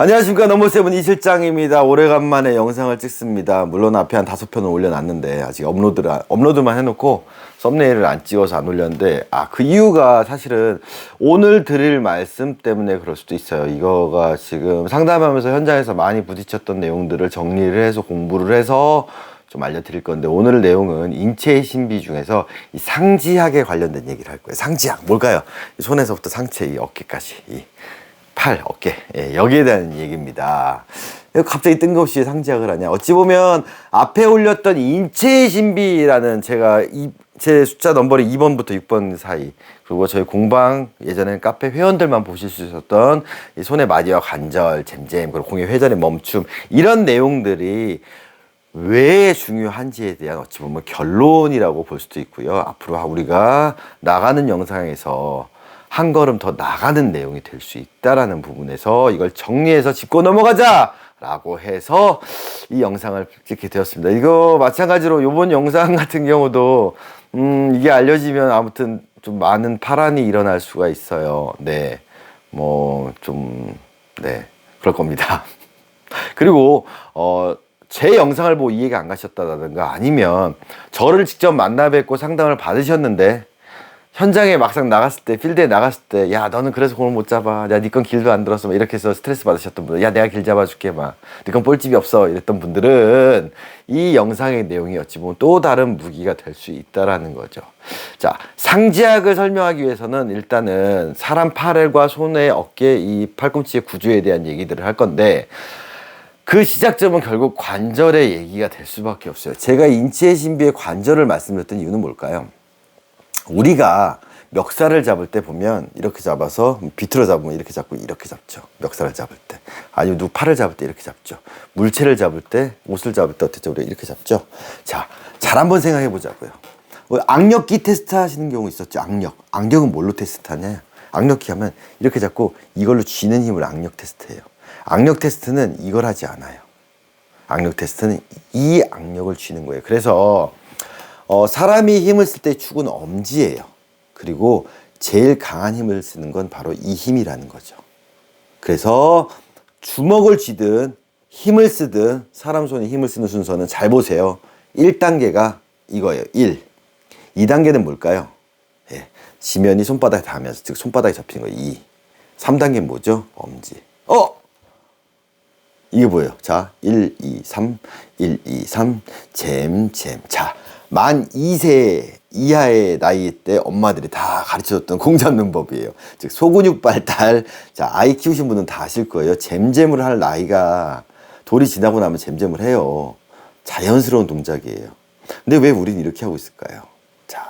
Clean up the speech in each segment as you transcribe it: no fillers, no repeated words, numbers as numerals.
안녕하십니까. 넘버세븐 이 실장입니다. 오래간만에 영상을 찍습니다. 물론 앞에 한 5편을 올려놨는데 아직 업로드만 해놓고 썸네일을 안 찍어서 안 올렸는데 그 이유가 사실은 오늘 드릴 말씀 때문에 그럴 수도 있어요. 이거가 지금 상담하면서 현장에서 많이 부딪혔던 내용들을 정리를 해서 공부를 해서 좀 알려드릴 건데, 오늘 내용은 인체의 신비 중에서 이 상지학에 관련된 얘기를 할 거예요. 상지학 뭘까요? 이 손에서부터 상체, 이 어깨까지, 이 팔, 어깨, 여기에 대한 얘기입니다. 갑자기 뜬금없이 상지학을 하냐? 어찌 보면 앞에 올렸던 인체의 신비라는 제 숫자 넘버를 2번부터 6번 사이, 그리고 저희 공방 예전에는 카페 회원들만 보실 수 있었던 이 손의 마디와 관절, 잼잼, 그리고 공의 회전의 멈춤, 이런 내용들이 왜 중요한지에 대한 어찌 보면 결론이라고 볼 수도 있고요. 앞으로 우리가 나가는 영상에서 한 걸음 더 나가는 내용이 될 수 있다라는 부분에서 이걸 정리해서 짚고 넘어가자! 라고 해서 이 영상을 찍게 되었습니다. 이거 마찬가지로 이번 영상 같은 경우도 이게 알려지면 아무튼 좀 많은 파란이 일어날 수가 있어요. 네. 그럴 겁니다. 그리고 제 영상을 보고 이해가 안 가셨다든가, 아니면 저를 직접 만나 뵙고 상담을 받으셨는데 현장에 막상 나갔을 때, 필드에 나갔을 때, 야 너는 그래서 공을 못 잡아, 야 니 건 길도 안 들었어, 막 이렇게 해서 스트레스 받으셨던 분들, 야 내가 길 잡아줄게, 막 니 건 볼집이 없어, 이랬던 분들은 이 영상의 내용이 어찌 보면 또 다른 무기가 될 수 있다라는 거죠. 자, 상지학을 설명하기 위해서는 일단은 사람 팔과 손의 어깨, 이 팔꿈치의 구조에 대한 얘기들을 할 건데, 그 시작점은 결국 관절의 얘기가 될 수밖에 없어요. 제가 인체의 신비의 관절을 말씀드렸던 이유는 뭘까요? 우리가 멱살을 잡을 때 보면 이렇게 잡아서, 비틀어 잡으면 이렇게 잡고 이렇게 잡죠. 멱살을 잡을 때. 아니면 누구 팔을 잡을 때 이렇게 잡죠. 물체를 잡을 때, 옷을 잡을 때 어떻게 우리가 이렇게 잡죠. 자, 잘 한번 생각해 보자고요. 악력기 테스트 하시는 경우 있었죠. 악력은 뭘로 테스트 하냐? 악력기 하면 이렇게 잡고 이걸로 쥐는 힘을 악력 테스트해요. 악력 테스트는 이걸 하지 않아요. 악력 테스트는 이 악력을 쥐는 거예요. 그래서 사람이 힘을 쓸 때 축은 엄지예요. 그리고 제일 강한 힘을 쓰는 건 바로 이 힘이라는 거죠. 그래서 주먹을 쥐든 힘을 쓰든 사람 손에 힘을 쓰는 순서는 잘 보세요. 1단계가 이거예요. 1. 2단계는 뭘까요? 지면이 손바닥에 닿으면서, 즉 손바닥에 잡히는 거예요. 2. 3단계는 뭐죠? 엄지. 이게 뭐예요? 자, 1, 2, 3, 1, 2, 3, 잼. 자, 만 2세 이하의 나이 때 엄마들이 다 가르쳐줬던 공 잡는 법이에요. 즉, 소근육 발달. 자, 아이 키우신 분은 다 아실 거예요. 잼잼을 할 나이가, 돌이 지나고 나면 잼잼을 해요. 자연스러운 동작이에요. 근데 왜 우리는 이렇게 하고 있을까요? 자,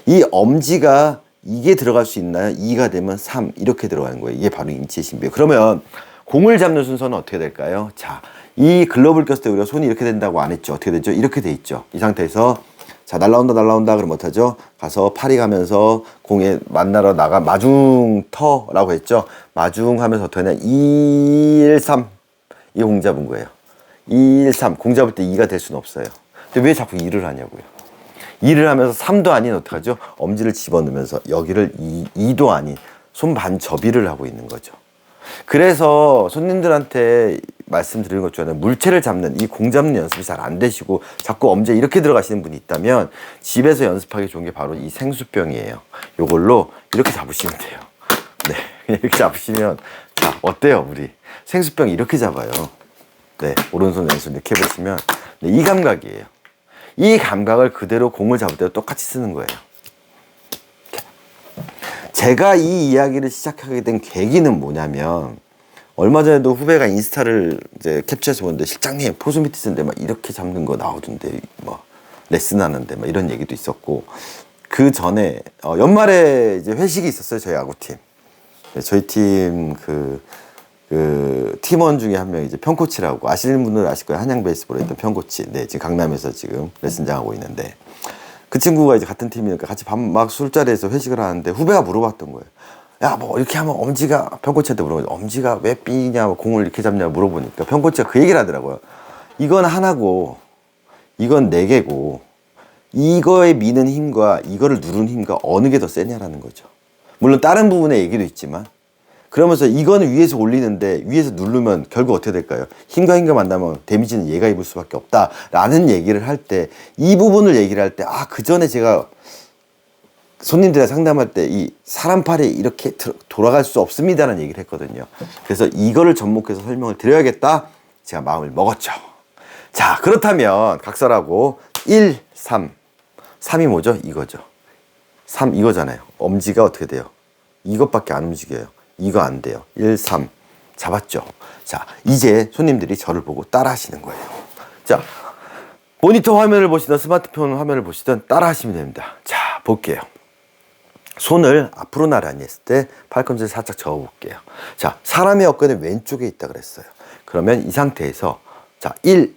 이 엄지가 이게 들어갈 수 있나요? 2가 되면 3, 이렇게 들어가는 거예요. 이게 바로 인체의 신비예요. 그러면 공을 잡는 순서는 어떻게 될까요? 자, 이 글러브를 꼈을 때 우리가 손이 이렇게 된다고 안 했죠? 어떻게 되죠? 이렇게 돼 있죠. 이 상태에서, 자, 날라온다. 그럼 어떡하죠? 가서 팔이 가면서 공에 만나러 마중터라고 했죠? 마중하면서 어떻게 하냐? 1, 3. 이 공 잡은 거예요. 1, 3. 공 잡을 때 2가 될 수는 없어요. 근데 왜 자꾸 2를 하냐고요? 2를 하면서 3도 아닌 어떡하죠? 엄지를 집어넣으면서 여기를 2도 아닌 손 반접이를 하고 있는 거죠. 그래서 손님들한테 말씀드리는 것 중에는 물체를 잡는, 이 공 잡는 연습이 잘 안 되시고 자꾸 엄지에 이렇게 들어가시는 분이 있다면 집에서 연습하기 좋은 게 바로 이 생수병이에요. 요걸로 이렇게 잡으시면 돼요. 네, 이렇게 잡으시면, 자, 어때요? 우리 생수병 이렇게 잡아요. 네, 오른손 왼손 이렇게 해보시면, 네, 이 감각이에요. 이 감각을 그대로 공을 잡을 때도 똑같이 쓰는 거예요. 제가 이 이야기를 시작하게 된 계기는 뭐냐면, 얼마 전에도 후배가 인스타를 이제 캡처해서 보는데, 실장님 포수 밑에 쓰는데 막 이렇게 잡는 거 나오던데, 뭐 레슨 하는데 막 이런 얘기도 있었고, 그 전에 연말에 이제 회식이 있었어요. 저희 야구팀. 저희 팀 그 팀원 중에 한 명이 이제 편코치라고, 아시는 분들은 아실 거예요. 한양 베이스볼에 있던 편코치. 네, 지금 강남에서 지금 레슨장 하고 있는데, 그 친구가 이제 같은 팀이니까 같이 막 술자리에서 회식을 하는데 후배가 물어봤던 거예요. 야, 뭐 이렇게 하면 엄지가, 편코치한테 물어보죠. 엄지가 왜 삐냐, 공을 이렇게 잡냐 물어보니까 편코치가 그 얘기를 하더라고요. 이건 하나고 이건 4개고 이거에 미는 힘과 이거를 누르는 힘과 어느 게 더 세냐라는 거죠. 물론 다른 부분의 얘기도 있지만, 그러면서 이거는 위에서 올리는데 위에서 누르면 결국 어떻게 될까요? 힘과 힘과 만나면 데미지는 얘가 입을 수밖에 없다라는 얘기를 할 때 이 부분을 얘기를 할 때 그 전에 제가 손님들이랑 상담할 때 이 사람 팔이 이렇게 돌아갈 수 없습니다라는 얘기를 했거든요. 그래서 이거를 접목해서 설명을 드려야겠다. 제가 마음을 먹었죠. 자, 그렇다면 각설하고 1, 3. 3이 뭐죠? 이거죠. 3 이거잖아요. 엄지가 어떻게 돼요? 이것밖에 안 움직여요. 이거 안 돼요. 1, 3. 잡았죠? 자, 이제 손님들이 저를 보고 따라 하시는 거예요. 자, 모니터 화면을 보시든 스마트폰 화면을 보시든 따라 하시면 됩니다. 자, 볼게요. 손을 앞으로 나란히 했을 때 팔꿈치를 살짝 저어 볼게요. 자, 사람의 어깨는 왼쪽에 있다 그랬어요. 그러면 이 상태에서 자, 1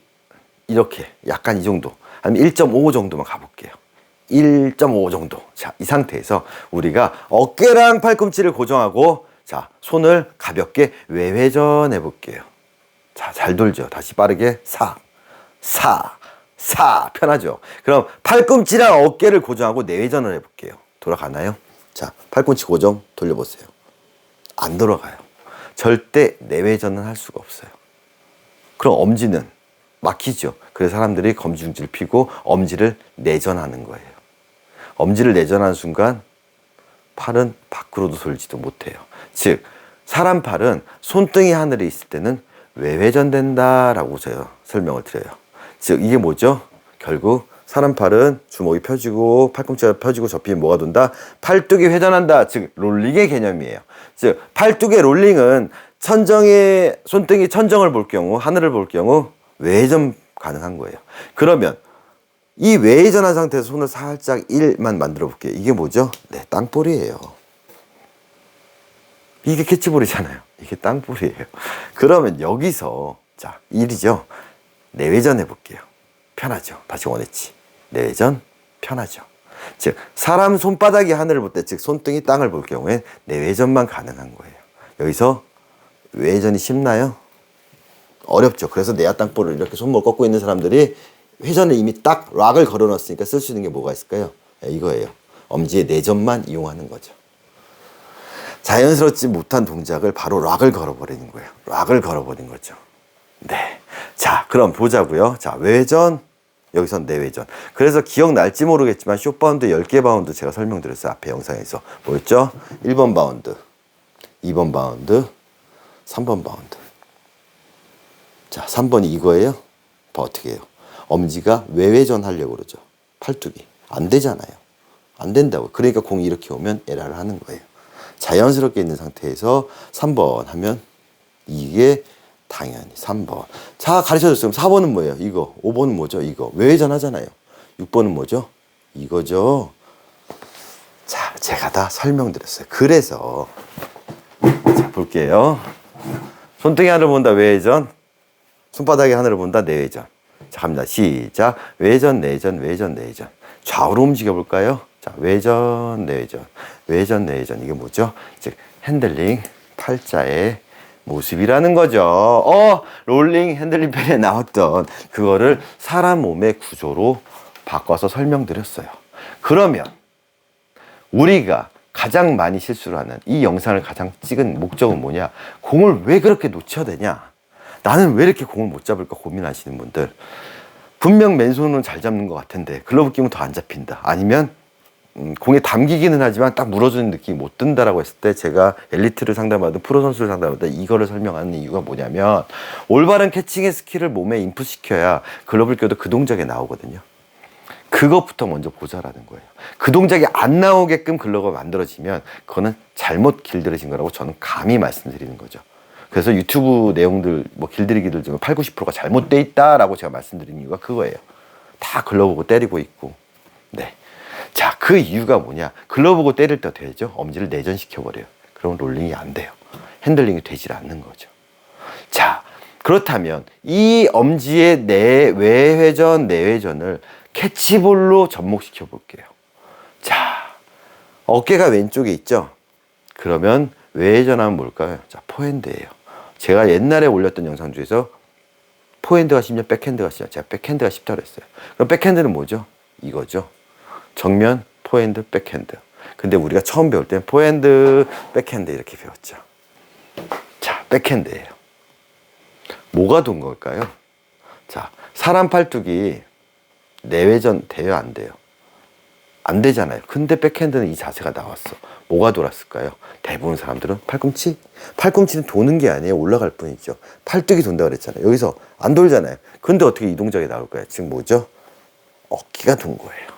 이렇게 약간 이 정도 아니면 1.5 정도만 가볼게요. 1.5 정도. 자, 이 상태에서 우리가 어깨랑 팔꿈치를 고정하고 자, 손을 가볍게 외회전해 볼게요. 자, 잘 돌죠. 다시 빠르게 4 편하죠. 그럼 팔꿈치랑 어깨를 고정하고 내회전을 해볼게요. 돌아가나요? 자, 팔꿈치 고정 돌려보세요. 안 돌아가요. 절대 내회전은 할 수가 없어요. 그럼 엄지는 막히죠. 그래서 사람들이 검지중지를 피고 엄지를 내전하는 거예요. 엄지를 내전하는 순간 팔은 밖으로도 돌지도 못해요. 즉, 사람 팔은 손등이 하늘에 있을 때는 외회전된다라고 제가 설명을 드려요. 즉, 이게 뭐죠? 결국 사람 팔은 주먹이 펴지고 팔꿈치가 펴지고 접히면 뭐가 돈다? 팔뚝이 회전한다. 즉, 롤링의 개념이에요. 즉, 팔뚝의 롤링은 천정의 손등이 천정을 볼 경우, 하늘을 볼 경우 외회전 가능한 거예요. 그러면 이 외회전한 상태에서 손을 살짝 1만 만들어 볼게요. 이게 뭐죠? 네, 땅볼이에요. 이게 캐치볼이잖아요. 이게 땅볼이에요. 그러면 여기서 자, 1이죠. 내회전 해볼게요. 편하죠. 다시 원했지. 내회전 편하죠. 즉, 사람 손바닥이 하늘을 볼 때, 즉 손등이 땅을 볼 경우에 내회전만 가능한 거예요. 여기서 외회전이 쉽나요? 어렵죠. 그래서 내야 땅볼을 이렇게 손목을 꺾고 있는 사람들이 회전을 이미 딱 락을 걸어놨으니까 쓸 수 있는 게 뭐가 있을까요? 네, 이거예요. 엄지의 내전만 이용하는 거죠. 자연스럽지 못한 동작을 바로 락을 걸어버리는 거예요. 락을 걸어버린 거죠. 네. 자, 그럼 보자고요. 자, 외회전, 여기선 내회전. 그래서 기억날지 모르겠지만 숏바운드 10개 바운드 제가 설명드렸어요. 앞에 영상에서. 뭐였죠? 1번 바운드, 2번 바운드, 3번 바운드. 자, 3번이 이거예요. 봐, 어떻게 해요? 엄지가 외회전 하려고 그러죠. 팔뚝이. 안 되잖아요. 안 된다고. 그러니까 공이 이렇게 오면 에러를 하는 거예요. 자연스럽게 있는 상태에서 3번 하면 이게 당연히 3번. 자, 가르쳐줬어요. 4번은 뭐예요? 이거. 5번은 뭐죠? 이거. 외회전 하잖아요. 6번은 뭐죠? 이거죠. 자, 제가 다 설명드렸어요. 그래서 자, 볼게요. 손등이 하늘을 본다. 외회전. 손바닥이 하늘을 본다. 내회전. 자, 갑니다. 시작. 외전, 내전, 외전, 내전. 좌우로 움직여 볼까요? 자, 외전, 내전, 외전, 내전. 이게 뭐죠? 즉, 핸들링 팔자의 모습이라는 거죠. 롤링 핸들링 펜에 나왔던 그거를 사람 몸의 구조로 바꿔서 설명드렸어요. 그러면 우리가 가장 많이 실수를 하는 이 영상을 가장 찍은 목적은 뭐냐? 공을 왜 그렇게 놓쳐야 되냐? 나는 왜 이렇게 공을 못 잡을까 고민하시는 분들, 분명 맨손은 잘 잡는 것 같은데 글러브 끼면 더 안 잡힌다. 아니면 공에 담기기는 하지만 딱 물어주는 느낌이 못 든다라고 했을 때 제가 엘리트를 상담하든 프로 선수를 상담하든 이거를 설명하는 이유가 뭐냐면 올바른 캐칭의 스킬을 몸에 인풋시켜야 글러브를 껴도 그 동작에 나오거든요. 그것부터 먼저 보자라는 거예요. 그 동작이 안 나오게끔 글러브가 만들어지면 그거는 잘못 길들여진 거라고 저는 감히 말씀드리는 거죠. 그래서 유튜브 내용들, 뭐 길들이기들 중에 80, 90%가 잘못돼 있다라고 제가 말씀드린 이유가 그거예요. 다 글러브 보고 때리고 있고. 네. 자, 그 이유가 뭐냐? 글러브 보고 때릴 때 되죠? 엄지를 내전시켜버려요. 그럼 롤링이 안 돼요. 핸들링이 되질 않는 거죠. 자, 그렇다면 이 엄지의 외회전, 내회전을 캐치볼로 접목시켜 볼게요. 자, 어깨가 왼쪽에 있죠? 그러면 외회전하면 뭘까요? 자, 포핸드예요. 제가 옛날에 올렸던 영상 중에서 포핸드가 쉽냐, 백핸드가 쉽냐. 제가 백핸드가 쉽다고 했어요. 그럼 백핸드는 뭐죠? 이거죠. 정면, 포핸드, 백핸드. 근데 우리가 처음 배울 때는 포핸드, 백핸드 이렇게 배웠죠. 백핸드예요. 뭐가 돈 걸까요? 자, 사람 팔뚝이 내외전 돼요, 안 돼요? 안 되잖아요. 근데 백핸드는 이 자세가 나왔어. 뭐가 돌았을까요? 대부분 사람들은 팔꿈치? 팔꿈치는 도는 게 아니에요. 올라갈 뿐이죠. 팔뚝이 돈다고 그랬잖아요. 여기서 안 돌잖아요. 근데 어떻게 이 동작이 나올까요? 지금 뭐죠? 어깨가 돈 거예요.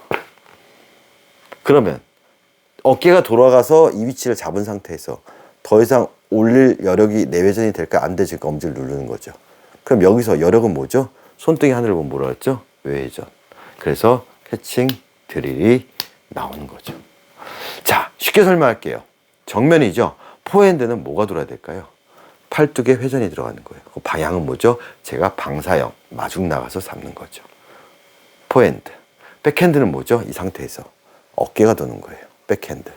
그러면 어깨가 돌아가서 이 위치를 잡은 상태에서 더 이상 올릴 여력이 내외전이 될까? 안 되지. 엄지를 누르는 거죠. 그럼 여기서 여력은 뭐죠? 손등이 하늘을 보면 뭐라 했죠? 외회전. 그래서 캐칭 드릴이 나오는 거죠. 자, 쉽게 설명할게요. 정면이죠. 포핸드는 뭐가 돌아야 될까요? 팔뚝에 회전이 들어가는 거예요. 그 방향은 뭐죠? 제가 방사형 마중 나가서 잡는 거죠. 포핸드. 백핸드는 뭐죠? 이 상태에서 어깨가 도는 거예요. 백핸드.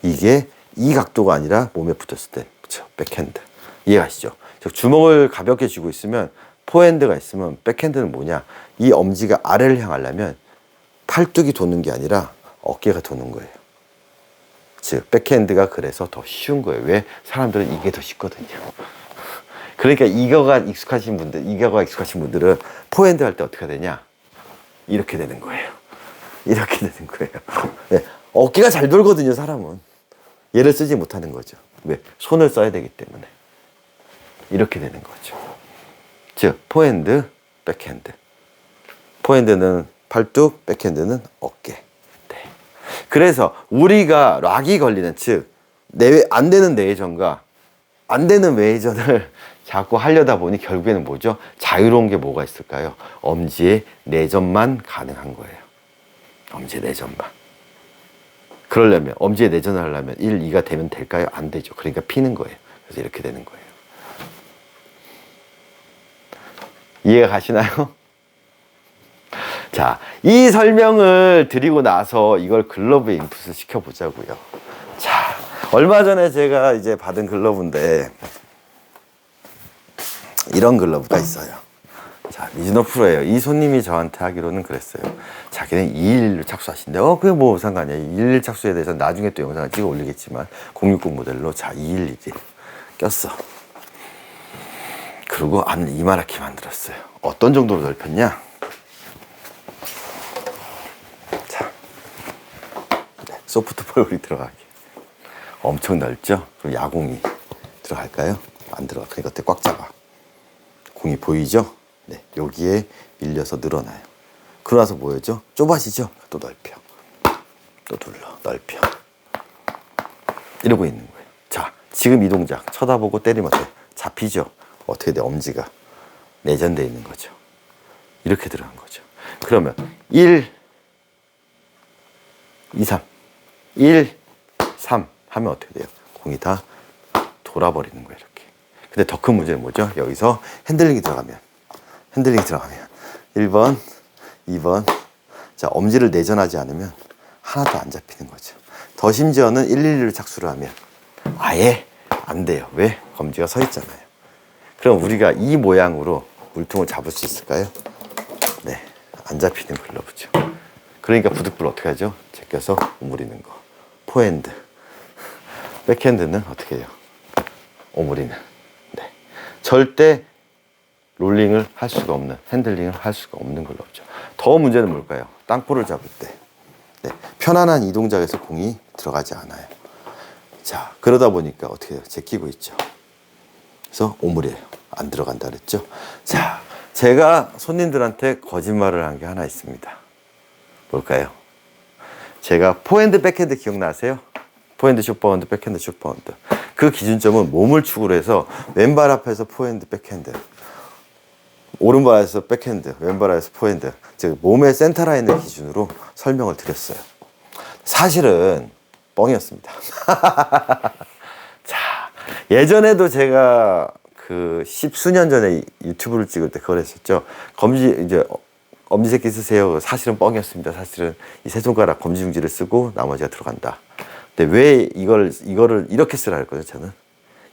이게 이 각도가 아니라 몸에 붙었을 때, 그렇죠? 백핸드. 이해가시죠? 즉 주먹을 가볍게 쥐고 있으면 포핸드가 있으면 백핸드는 뭐냐? 이 엄지가 아래를 향하려면 팔뚝이 도는 게 아니라 어깨가 도는 거예요. 즉 백핸드가 그래서 더 쉬운 거예요. 왜? 사람들은 이게 더 쉽거든요. 그러니까 이거가 익숙하신 분들은 포핸드 할 때 어떻게 되냐? 이렇게 되는 거예요. 이렇게 되는 거예요. 네. 어깨가 잘 돌거든요, 사람은. 얘를 쓰지 못하는 거죠. 왜? 손을 써야 되기 때문에. 이렇게 되는 거죠. 즉 포핸드, 백핸드. 포핸드는 팔뚝, 백핸드는 어깨. 네. 그래서 우리가 락이 걸리는, 즉 안 되는 내외전과 안 되는 외회전을 자꾸 하려다 보니 결국에는 뭐죠? 자유로운 게 뭐가 있을까요? 엄지의 내전만 가능한 거예요. 엄지의 내전만. 그러려면 엄지의 내전을 하려면 1, 2가 되면 될까요? 안 되죠. 그러니까 피는 거예요. 그래서 이렇게 되는 거예요. 이해가 가시나요? 자, 이 설명을 드리고 나서 이걸 글러브에 인풋을 시켜보자고요. 자, 얼마 전에 제가 이제 받은 글러브인데 이런 글러브가 있어요. 자, 미즈노 프로예요. 이 손님이 저한테 하기로는 그랬어요. 자기는 211로 착수하신대. 그게 뭐 상관이야. 211 착수에 대해서 나중에 또 영상을 찍어 올리겠지만 060 모델로 자 211이 꼈어. 그리고 안을 이만하게 만들었어요. 어떤 정도로 넓혔냐? 자, 네, 소프트 볼이 들어가게. 엄청 넓죠? 그럼 야공이 들어갈까요? 안 들어가. 그러니까 어때? 꽉 잡아. 공이 보이죠? 네, 여기에 밀려서 늘어나요. 그러나서 뭐였죠? 좁아지죠? 또 넓혀. 또 눌러. 넓혀. 이러고 있는 거예요. 자, 지금 이 동작 쳐다보고 때리면 어때? 잡히죠? 어떻게 돼? 엄지가 내전되어 있는 거죠. 이렇게 들어간 거죠. 그러면 1, 2, 3 1, 3 하면 어떻게 돼요? 공이 다 돌아버리는 거예요. 이렇게. 근데 더 큰 문제는 뭐죠? 여기서 핸들링이 들어가면 1번, 2번. 자, 엄지를 내전하지 않으면 하나도 안 잡히는 거죠. 더 심지어는 111을 착수를 하면 아예 안 돼요. 왜? 검지가 서 있잖아요. 그럼 우리가 이 모양으로 물통을 잡을 수 있을까요? 네, 안 잡히는 글러브죠. 그러니까 부득불 어떻게 하죠? 제껴서 오므리는 거. 포핸드. 백핸드는 어떻게 해요? 오므리는. 네. 절대 롤링을 할 수가 없는, 핸들링을 할 수가 없는 글러브죠. 더 문제는 뭘까요? 땅볼을 잡을 때. 네, 편안한 이 동작에서 공이 들어가지 않아요. 자, 그러다 보니까 어떻게 해요? 제끼고 있죠. 그래서 오므려요. 안 들어간다 그랬죠. 자, 제가 손님들한테 거짓말을 한 게 하나 있습니다. 뭘까요? 제가 포핸드, 백핸드 기억나세요? 포핸드, 슈퍼핸드, 백핸드, 슈퍼핸드. 그 기준점은 몸을 축으로 해서 왼발 앞에서 포핸드, 백핸드, 오른발 앞에서 백핸드, 왼발 앞에서 포핸드. 즉 몸의 센터라인을 기준으로 설명을 드렸어요. 사실은 뻥이었습니다. 자, 예전에도 제가 그 10수년 전에 유튜브를 찍을 때 그걸 했었죠. 엄지새끼 쓰세요. 사실은 뻥이었습니다. 사실은 이 세 손가락 검지중지를 쓰고 나머지가 들어간다. 근데 왜 이거를 이렇게 쓰라 그랬거든요, 저는.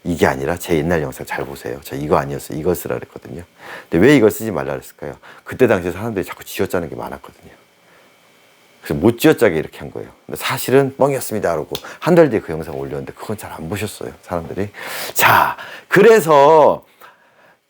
이게 아니라 제 옛날 영상 잘 보세요. 저 이거 아니었어요. 이걸 쓰라 그랬거든요. 근데 왜 이걸 쓰지 말라 그랬을까요? 그때 당시에 사람들이 자꾸 쥐어짜는 게 많았거든요. 그래서 못 쥐어짜게 이렇게 한 거예요. 근데 사실은 뻥이었습니다. 그러고 한 달 뒤에 그 영상 올렸는데 그건 잘 안 보셨어요, 사람들이. 자, 그래서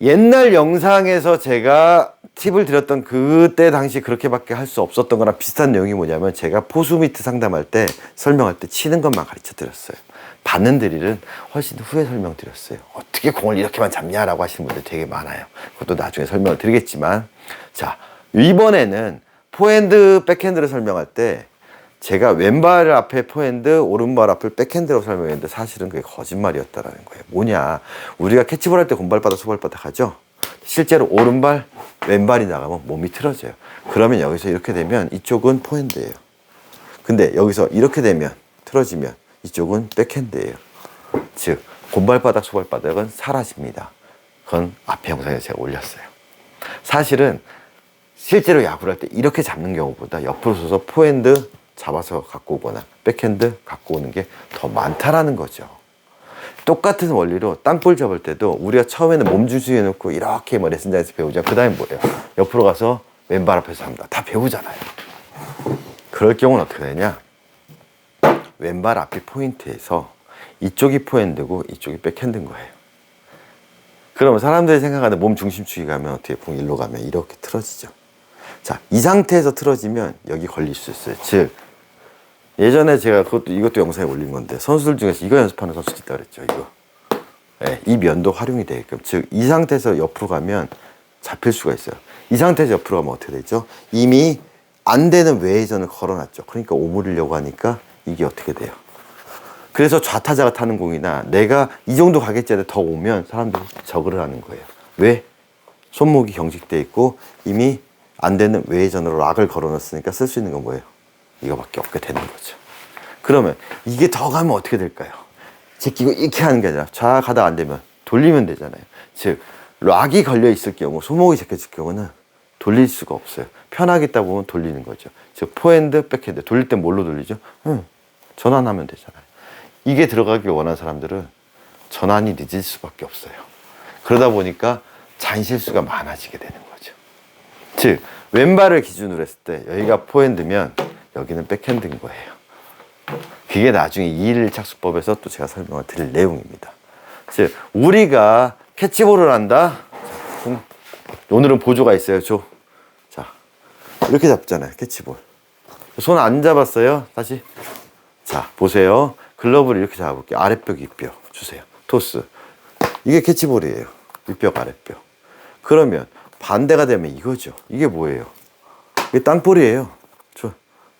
옛날 영상에서 제가 팁을 드렸던 그때 당시 그렇게밖에 할 수 없었던 거랑 비슷한 내용이 뭐냐면 제가 포수미트 상담할 때 설명할 때 치는 것만 가르쳐 드렸어요. 받는 드릴은 훨씬 후에 설명드렸어요. 어떻게 공을 이렇게만 잡냐라고 하시는 분들 되게 많아요. 그것도 나중에 설명을 드리겠지만, 자, 이번에는 포핸드, 백핸드를 설명할 때 제가 왼발 앞에 포핸드, 오른발 앞을 백핸드라고 설명했는데 사실은 그게 거짓말이었다라는 거예요. 뭐냐, 우리가 캐치볼 할 때 공발바닥, 소발바닥 하죠. 실제로 오른발, 왼발이 나가면 몸이 틀어져요. 그러면 여기서 이렇게 되면 이쪽은 포핸드예요. 근데 여기서 이렇게 되면, 틀어지면 이쪽은 백핸드예요. 즉 곰발바닥, 소발바닥은 사라집니다. 그건 앞에 영상에 제가 올렸어요. 사실은 실제로 야구를 할 때 이렇게 잡는 경우보다 옆으로 서서 포핸드 잡아서 갖고 오거나 백핸드 갖고 오는 게 더 많다라는 거죠. 똑같은 원리로 땅볼 잡을 때도 우리가 처음에는 몸중심에 놓고 이렇게 뭐 레슨장에서 배우자. 그 다음에 뭐예요? 옆으로 가서 왼발 앞에서 합니다. 다 배우잖아요. 그럴 경우는 어떻게 되냐? 왼발 앞이 포인트에서 이쪽이 포핸드고 이쪽이 백핸드인 거예요. 그러면 사람들이 생각하는 몸 중심축이 가면 어떻게 봉 일로 가면 이렇게 틀어지죠. 자, 이 상태에서 틀어지면 여기 걸릴 수 있어요. 즉 예전에 제가 이것도 영상에 올린 건데 선수들 중에서 이거 연습하는 선수도 있다 그랬죠. 이거. 네, 이 면도 활용이 되게끔. 즉 이 상태에서 옆으로 가면 잡힐 수가 있어요. 이 상태에서 옆으로 가면 어떻게 되죠? 이미 안 되는 외회전을 걸어놨죠. 그러니까 오므리려고 하니까 이게 어떻게 돼요? 그래서 좌타자가 타는 공이나 내가 이 정도 가겠지 하는데 더 오면 사람들이 저그를 하는 거예요. 왜? 손목이 경직돼 있고 이미 안 되는 외회전으로 락을 걸어놨으니까 쓸 수 있는 건 뭐예요? 이거밖에 없게 되는 거죠. 그러면 이게 더 가면 어떻게 될까요? 제끼고 이렇게 하는 게 아니라 좌 가다 안 되면 돌리면 되잖아요. 즉 락이 걸려 있을 경우, 손목이 제껴질 경우는 돌릴 수가 없어요. 편하겠다 보면 돌리는 거죠. 즉 포핸드, 백핸드. 돌릴 땐 뭘로 돌리죠? 전환하면 되잖아요. 이게 들어가길 원하는 사람들은 전환이 늦을 수밖에 없어요. 그러다 보니까 잔실수가 많아지게 되는 거죠. 즉 왼발을 기준으로 했을 때 여기가 포핸드면 여기는 백핸드인 거예요. 그게 나중에 2일 착수법에서 또 제가 설명을 드릴 내용입니다. 즉 우리가 캐치볼을 한다. 자, 오늘은 보조가 있어요. 자, 이렇게 잡잖아요. 캐치볼. 손 안 잡았어요. 다시. 자, 보세요. 글러브를 이렇게 잡아볼게요. 아랫뼈, 윗뼈 주세요. 토스. 이게 캐치볼이에요. 윗뼈, 아랫뼈. 그러면 반대가 되면 이거죠. 이게 뭐예요? 이게 땅볼이에요.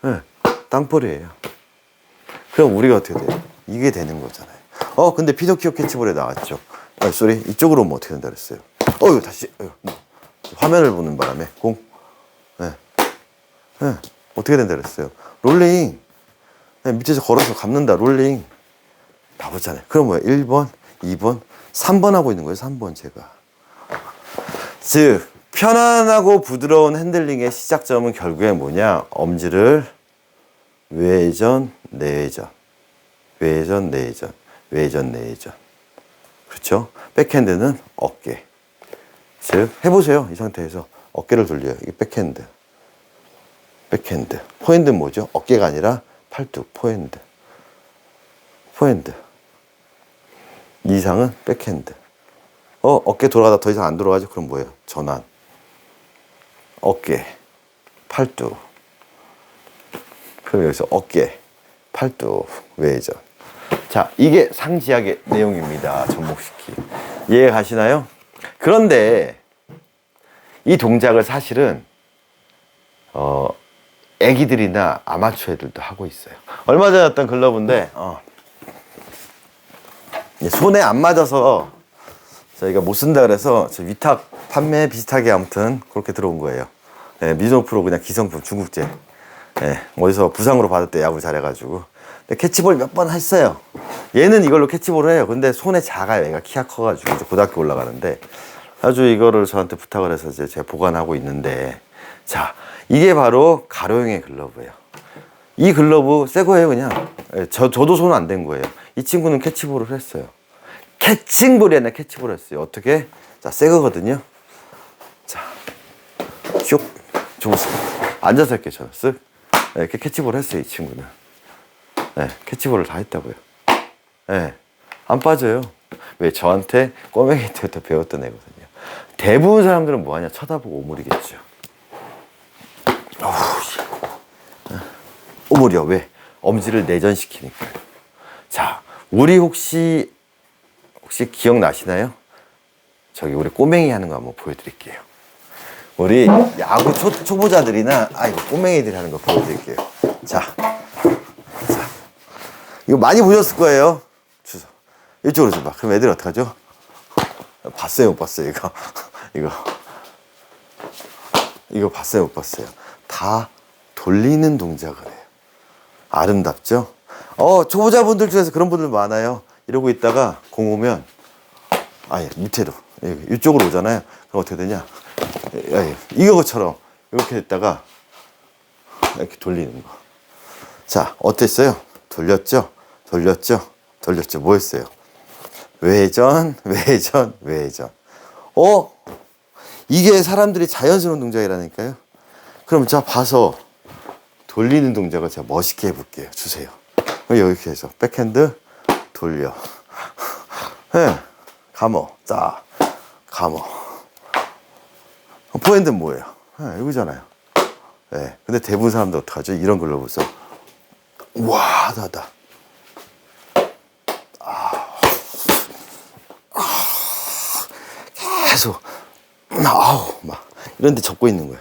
네, 땅볼이에요. 그럼 우리가 어떻게 돼요? 이게 되는 거잖아요. 근데 피노키오 캐치볼에 나왔죠. 쏘리. 이쪽으로 오면 어떻게 된다 그랬어요? 다시. 화면을 보는 바람에 공. 네. 어떻게 된다 그랬어요? 롤링. 밑에서 걸어서 감는다. 롤링. 나오잖아요. 그럼 뭐야? 1번, 2번, 3번 하고 있는 거예요. 3번 제가. 즉 편안하고 부드러운 핸들링의 시작점은 결국에 뭐냐? 엄지를 외회전, 내회전, 외회전, 내회전, 외회전, 내회전. 그렇죠? 백핸드는 어깨. 즉 해보세요. 이 상태에서 어깨를 돌려요. 이게 백핸드. 백핸드. 포핸드는 뭐죠? 어깨가 아니라 팔뚝. 포핸드. 포핸드. 이 이상은 백핸드. 어깨 돌아가다 더 이상 안 돌아가죠? 그럼 뭐예요? 전환. 어깨, 팔뚝. 그럼 여기서 어깨, 팔뚝, 외회전. 자, 이게 상지학의 내용입니다. 접목시키. 이해 가시나요? 그런데 이 동작을 사실은 애기들이나 아마추어 애들도 하고 있어요. 얼마 전에 어떤 글러브인데 손에 안 맞아서 저희가 못 쓴다 그래서 저 위탁 판매 비슷하게 아무튼 그렇게 들어온 거예요. 네, 미즈노 프로 그냥 기성품 중국제. 네, 어디서 부상으로 받을 때 야구 잘해가지고. 근데 캐치볼 몇 번 했어요. 얘는 이걸로 캐치볼을 해요. 근데 손에 작아요. 얘가 키가 커가지고 이제 고등학교 올라가는데 아주 이거를 저한테 부탁을 해서 이제 제가 보관하고 있는데, 자, 이게 바로 가로형의 글러브예요. 이 글러브 새 거예요, 그냥. 저도 손 안 댄 거예요. 이 친구는 캐치볼을 했어요. 캐칭볼이 아니라 캐치볼을 했어요. 어떻게? 자, 새 거거든요. 자, 슉. 좋습니다. 앉아서 할게요, 저는. 쓱. 이렇게 캐치볼 했어요, 이 친구는. 네, 캐치볼을 다 했다고요. 네, 안 빠져요. 왜? 저한테 꼬맹이 때부터 배웠던 애거든요. 대부분 사람들은 뭐하냐? 쳐다보고 오므리겠죠. 오므려. 왜? 엄지를 내전시키니까요. 자, 우리 혹시 기억나시나요? 저기 우리 꼬맹이 하는 거 한번 보여드릴게요. 우리 야구 초보자들이나 이거 꼬맹이들이 하는 거 보여드릴게요. 자, 이거 많이 보셨을 거예요. 주소 이쪽으로 줘봐. 그럼 애들이 어떡하죠? 봤어요, 못 봤어요? 이거 봤어요, 못 봤어요? 다 돌리는 동작을 해요. 아름답죠? 초보자분들 중에서 그런 분들 많아요. 이러고 있다가 공 오면 밑에도 이쪽으로 오잖아요. 그럼 어떻게 되냐? 이거처럼 이렇게 했다가 이렇게 돌리는 거. 자, 어땠어요? 돌렸죠? 뭐 했어요? 외전. 이게 사람들이 자연스러운 동작이라니까요. 그럼 자, 봐서 돌리는 동작을 제가 멋있게 해볼게요. 주세요. 이렇게 해서 백핸드 돌려. 네. 감어. 자, 감어. 포핸드는 뭐예요? 네, 이거잖아요. 네. 근데 대부분 사람들 어떡하죠? 이런 글러브 써. 우와, 하다. 계속 막 이런 데 접고 있는 거예요.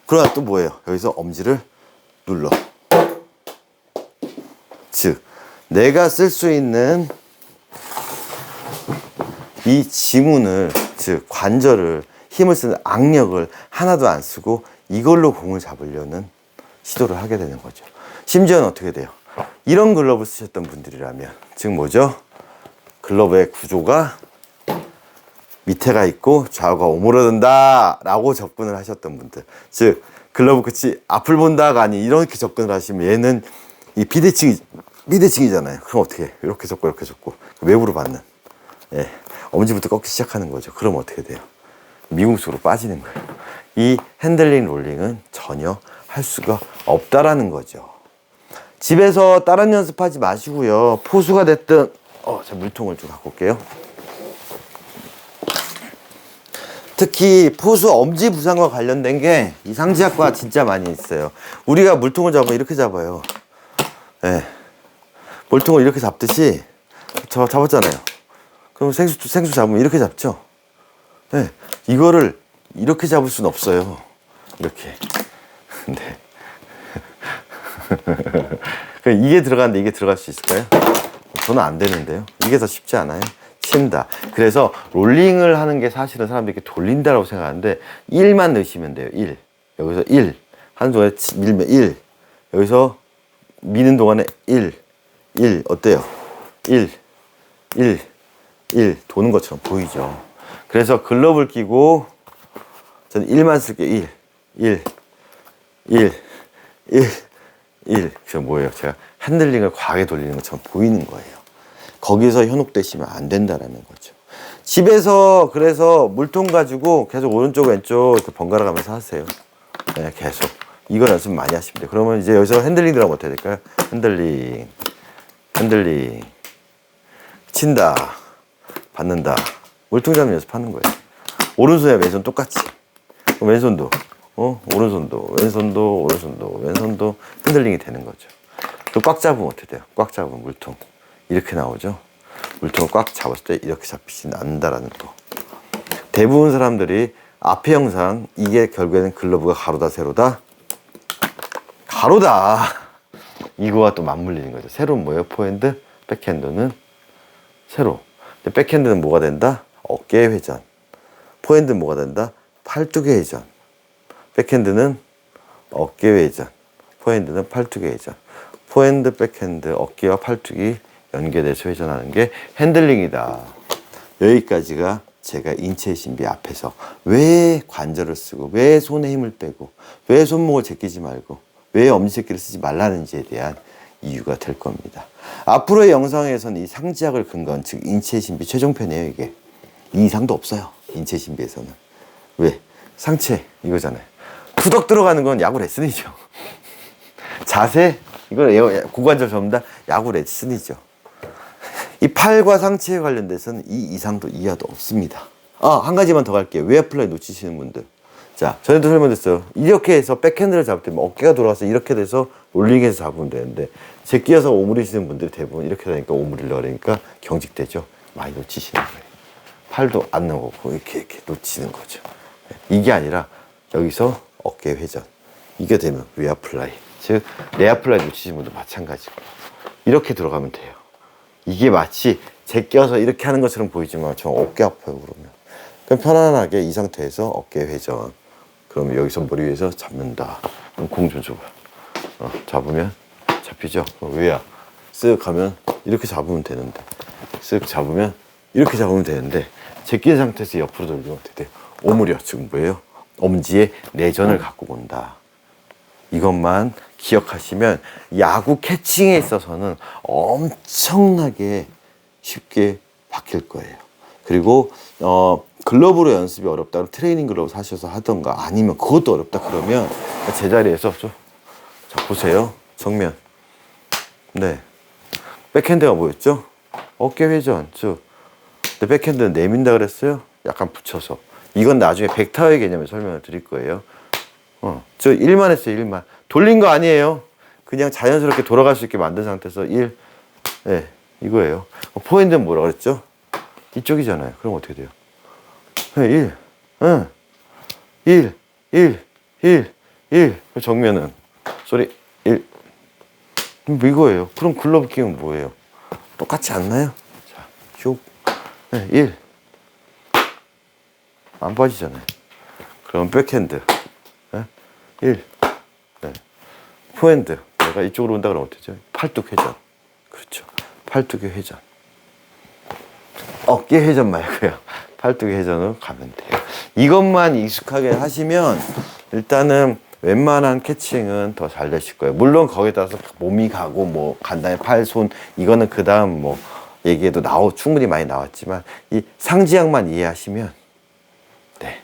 그러다 또 뭐예요? 여기서 엄지를 눌러. 즉, 내가 쓸 수 있는 이 지문을, 즉 관절을, 힘을 쓰는 악력을 하나도 안 쓰고 이걸로 공을 잡으려는 시도를 하게 되는 거죠. 심지어는 어떻게 돼요? 이런 글러브 쓰셨던 분들이라면, 즉 뭐죠? 글러브의 구조가 밑에가 있고 좌우가 오므려든다 라고 접근을 하셨던 분들, 즉 글러브 끝이 앞을 본다가 아닌 이렇게 접근을 하시면 얘는 이 비대칭이잖아요. 그럼 어떻게 해? 이렇게 접고 외부로 받는, 엄지부터 꺾기 시작하는 거죠. 그럼 어떻게 돼요? 미궁수로 빠지는 거예요. 이 핸들링 롤링은 전혀 할 수가 없다라는 거죠. 집에서 다른 연습하지 마시고요. 포수가 됐든, 제가 물통을 좀 갖고 올게요. 특히 포수 엄지 부상과 관련된 게 이 상지학과 진짜 많이 있어요. 우리가 물통을 잡으면 이렇게 잡아요. 물통을 이렇게 잡듯이 잡았잖아요. 그럼 생수 잡으면 이렇게 잡죠. 이거를 이렇게 잡을 수는 없어요. 이렇게. 근데 이게 들어가는데 이게 들어갈 수 있을까요? 저는 안 되는데요. 이게 더 쉽지 않아요? 친다. 그래서 롤링을 하는 게 사실은 사람들이 이렇게 돌린다라고 생각하는데 1만 넣으시면 돼요. 1. 여기서 1. 하는 동안에 밀면 1. 여기서 미는 동안에 1. 어때요? 1. 도는 것처럼 보이죠. 그래서 글러브를 끼고 저는 1만 쓸게요. 1. 그래서 뭐예요? 제가 핸들링을 과하게 돌리는 것처럼 보이는 거예요. 거기서 현혹되시면 안 된다라는 거죠. 집에서 그래서 물통 가지고 계속 오른쪽 왼쪽 이렇게 번갈아 가면서 하세요. 계속. 이거 연습 많이 하시면 돼요. 그러면 이제 여기서 핸들링 들어가면 어떻게 될까요? 핸들링. 친다. 받는다. 물통 잡는 연습하는 거예요. 오른손이랑 왼손 똑같이. 왼손도. 오른손도. 왼손도. 핸들링이 되는 거죠. 또 꽉 잡으면 어떻게 돼요? 꽉 잡으면 물통. 이렇게 나오죠. 물통을 꽉 잡았을 때 이렇게 잡히지 않는다라는 거. 대부분 사람들이 앞에 영상, 이게 결국에는 글러브가 가로다 세로다? 가로다. 이거와 또 맞물리는 거죠. 세로는 뭐예요? 포핸드, 백핸드는 세로. 근데 백핸드는 뭐가 된다? 어깨 회전. 포핸드는 뭐가 된다? 팔뚝의 회전. 백핸드는 어깨 회전. 포핸드는 팔뚝의 회전. 포핸드, 백핸드, 어깨와 팔뚝이 연계돼서 회전하는 게 핸들링이다. 여기까지가 제가 인체의 신비 앞에서 왜 관절을 쓰고, 왜 손에 힘을 빼고, 왜 손목을 제끼지 말고, 왜 엄지제끼를 쓰지 말라는지에 대한 이유가 될 겁니다. 앞으로의 영상에서는 이 상지학을 근거한, 즉 인체의 신비 최종편이에요. 이게 이 이상도 없어요. 인체의 신비에서는. 왜? 상체 이거잖아요. 투덕 들어가는 건 야구 레슨이죠. 자세, 이걸 고관절 전부 다 야구 레슨이죠. 이 팔과 상체에 관련돼서는 이 이상도 이하도 없습니다. 한 가지만 더 갈게요. 웨어플라이 놓치시는 분들. 자, 전에도 설명드렸어요. 이렇게 해서 백핸드를 잡을 때 어깨가 돌아가서 이렇게 돼서 롤링해서 잡으면 되는데, 제끼어서 오므리시는 분들이 대부분 이렇게 되니까 오므리려고 그러니까 경직되죠. 많이 놓치시는 거예요. 팔도 안 나오고 이렇게 놓치는 거죠. 이게 아니라 여기서 어깨 회전. 이게 되면 웨어플라이. 즉, 레어플라이 놓치시는 분도 마찬가지고. 이렇게 들어가면 돼요. 이게 마치 제껴서 이렇게 하는 것처럼 보이지만 저 어깨 아파요, 그러면. 그럼 편안하게 이 상태에서 어깨 회전. 그러면 여기서 머리 위에서 잡는다. 그럼 공 좀 줘봐. 잡으면 잡히죠? 왜야? 쓱 하면 이렇게 잡으면 되는데. 쓱 잡으면 이렇게 잡으면 되는데, 제낀 상태에서 옆으로 돌리면 어떻게 돼요? 오므려. 지금 뭐예요? 엄지에 내전을 갖고 온다. 이것만 기억하시면 야구 캐칭에 있어서는 엄청나게 쉽게 바뀔 거예요. 그리고 글러브로 연습이 어렵다, 트레이닝 글러브 사셔서 하던가, 아니면 그것도 어렵다 그러면 제자리에서 자, 보세요. 정면. 네. 백핸드가 뭐였죠? 어깨 회전. 근데 백핸드는 내민다 그랬어요? 약간 붙여서. 이건 나중에 벡터의 개념을 설명을 드릴 거예요. 저 1만 했어요, 1만. 돌린 거 아니에요. 그냥 자연스럽게 돌아갈 수 있게 만든 상태에서 1. 네, 이거예요. 포핸드는 뭐라 그랬죠? 이쪽이잖아요. 그럼 어떻게 돼요? 1. 1. 정면은. 소리. 1. 이거예요. 그럼 글러브 끼면 뭐예요? 똑같지 않나요? 자, 쭉. 네, 1. 안 빠지잖아요. 그럼 백핸드. 1. 네. 포핸드. 내가 이쪽으로 온다 그러면 어떻게 되죠? 팔뚝 회전. 그렇죠. 팔뚝의 회전. 어깨 회전 말고요. 팔뚝의 회전으로 가면 돼요. 이것만 익숙하게 하시면 일단은 웬만한 캐칭은 더 잘 되실 거예요. 물론 거기에 따라서 몸이 가고 뭐 간단히 팔, 손 이거는 그 다음 뭐 얘기해도 충분히 많이 나왔지만 이 상지약만 이해하시면 네.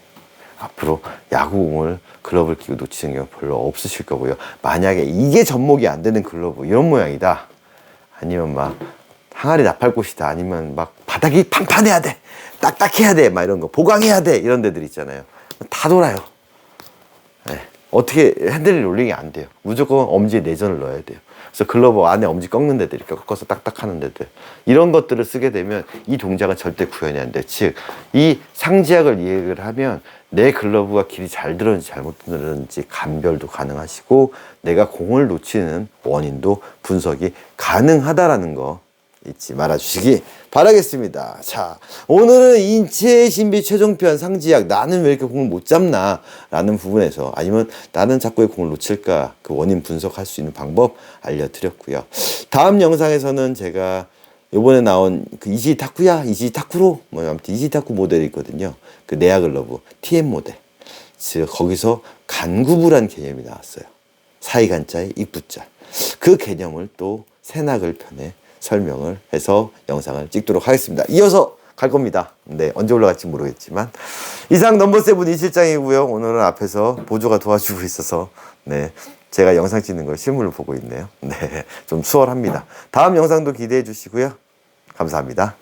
앞으로 야구공을 글러브를 끼고 놓치는 경우 별로 없으실 거고요. 만약에 이게 접목이 안 되는 글러브 이런 모양이다. 아니면 막 항아리 나팔꽃이다. 아니면 막 바닥이 판판해야 돼. 딱딱해야 돼. 막 이런 거. 보강해야 돼. 이런 데들 있잖아요. 다 돌아요. 네. 어떻게 핸들 롤링이 안 돼요. 무조건 엄지에 내전을 넣어야 돼요. 그래서 글러브 안에 엄지 꺾는 데들, 이렇게 꺾어서 딱딱하는 데들, 이런 것들을 쓰게 되면 이 동작은 절대 구현이 안 돼. 즉, 이 상지약을 이해를 하면 내 글러브가 길이 잘 들었는지 잘못 들었는지 감별도 가능하시고, 내가 공을 놓치는 원인도 분석이 가능하다라는 거 잊지 말아주시기 바라겠습니다. 자, 오늘은 인체의 신비 최종편 상지약, 나는 왜 이렇게 공을 못 잡나 라는 부분에서, 아니면 나는 자꾸 왜 공을 놓칠까, 그 원인 분석할 수 있는 방법 알려드렸고요. 다음 영상에서는 제가 요번에 나온 그 이지 타쿠로 뭐 아무튼 이지 타쿠 모델이 있거든요. 그 내야 글러브 TM 모델. 즉 거기서 간구부란 개념이 나왔어요. 사이간자에 입부자. 그 개념을 또 새나글 편에 설명을 해서 영상을 찍도록 하겠습니다. 이어서 갈 겁니다. 네, 언제 올라갈지 모르겠지만. 이상 넘버세븐 이 실장이고요. 오늘은 앞에서 보조가 도와주고 있어서 네, 제가 영상 찍는 걸 실물로 보고 있네요. 네, 좀 수월합니다. 다음 영상도 기대해 주시고요. 감사합니다.